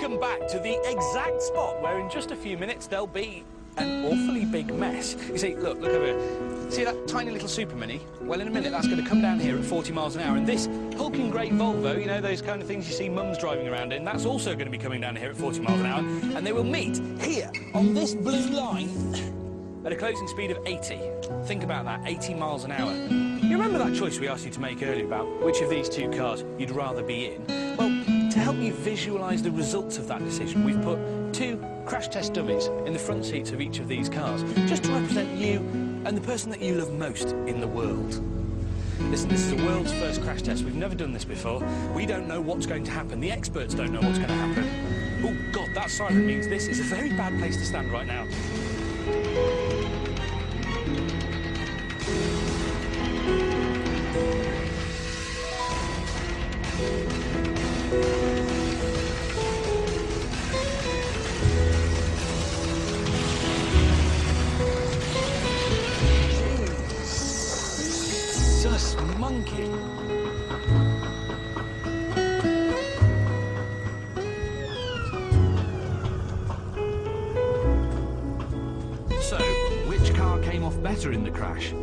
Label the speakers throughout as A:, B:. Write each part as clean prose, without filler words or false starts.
A: Welcome back to the exact spot where in just a few minutes there'll be an awfully big mess. You see, look over here. See that tiny little Super Mini? Well, in a minute that's going to come down here at 40 miles an hour, and this hulking great Volvo, you know, those kind of things you see mums driving around in, that's also going to be coming down here at 40 miles an hour, and they will meet here on this blue line at a closing speed of 80. Think about that, 80 miles an hour. You remember that choice we asked you to make earlier about which of these two cars you'd rather be in? Well, to help you visualise the results of that decision, we've put two crash test dummies in the front seats of each of these cars, just to represent you and the person that you love most in the world. Listen, this is the world's first crash test. We've never done this before. We don't know what's going to happen. The experts don't know what's going to happen. Oh, God, that siren means this is a very bad place to stand right now. Jesus, monkey. So, which car came off better in the crash?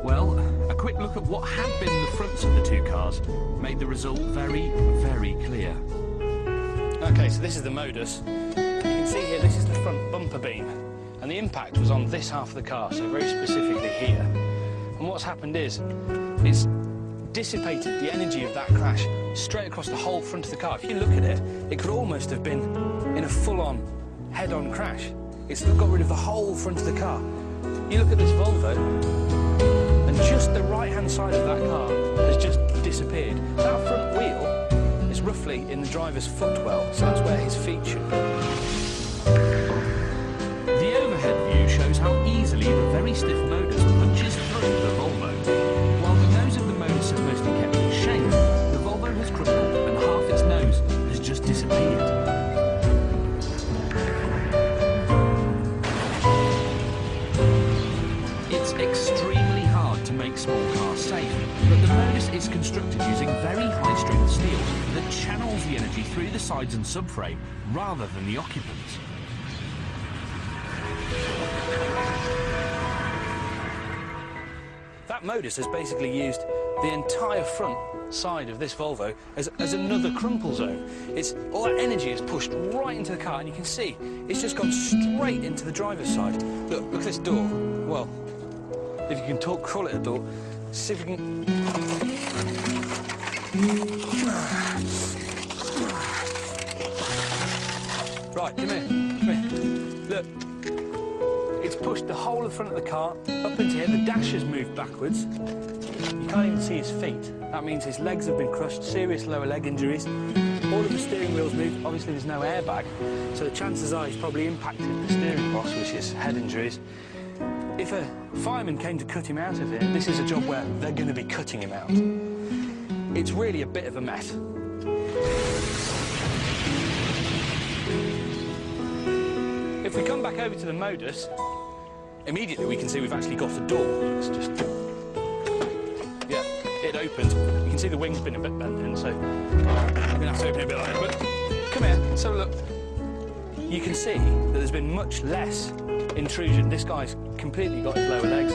A: Well, a quick look at what had been the fronts of the two cars made the result very, very clear. Okay, so this is the modus. You can see here, this is the front bumper beam, and the impact was on this half of the car, so very specifically here. And what's happened is, it's dissipated the energy of that crash straight across the whole front of the car. If you look at it, it could almost have been in a full-on, head-on crash. It's got rid of the whole front of the car. You look at this Volvo, and just the right-hand side of that car has just disappeared. That front wheel is roughly in the driver's footwell, so that's where his feet should be. The overhead view shows how easily the very stiff modus punches through the Volvo. While the nose of the modus has mostly kept its shape, the Volvo has crumpled and half its nose has just disappeared. It's extremely hard to make small cars safe, but the modus is constructed using very high-strength steel that channels the energy through the sides and subframe rather than the occupants. That modus has basically used the entire front side of this Volvo as another crumple zone. All that energy is pushed right into the car, and you can see it's just gone straight into the driver's side. Look at this door. Well, if you can call it a door, see if you can... Right, come here. Look. It's pushed the whole of the front of the car up into here. The dash has moved backwards. You can't even see his feet. That means his legs have been crushed, serious lower leg injuries. All of the steering wheel's moved. Obviously, there's no airbag, so the chances are he's probably impacted the steering box, which is head injuries. If a fireman came to cut him out of here, this is a job where they're going to be cutting him out. It's really a bit of a mess. If we come back over to the modus, immediately we can see we've actually got a door. It's just... yeah, it opened. You can see the wing's been a bit bent in, so I'm going to have to open it a bit like that. But come here, so look. You can see that there's been much less intrusion. This guy's completely got his lower legs.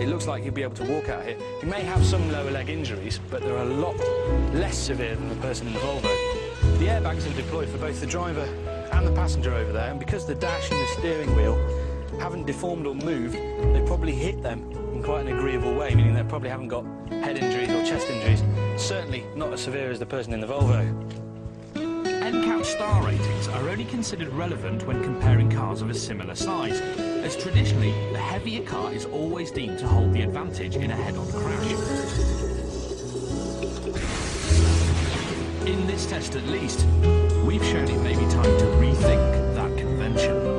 A: It looks like he'll be able to walk out here. He may have some lower leg injuries, but they're a lot less severe than the person in the Volvo. The airbags are deployed for both the driver and the passenger over there, and because the dash and the steering wheel haven't deformed or moved, they probably hit them in quite an agreeable way, meaning they probably haven't got head injuries or chest injuries. Certainly not as severe as the person in the Volvo. NCAP star ratings are only considered relevant when comparing cars of a similar size, as traditionally the heavier car is always deemed to hold the advantage in a head-on crash. In this test at least, we've shown it may be time to rethink that convention.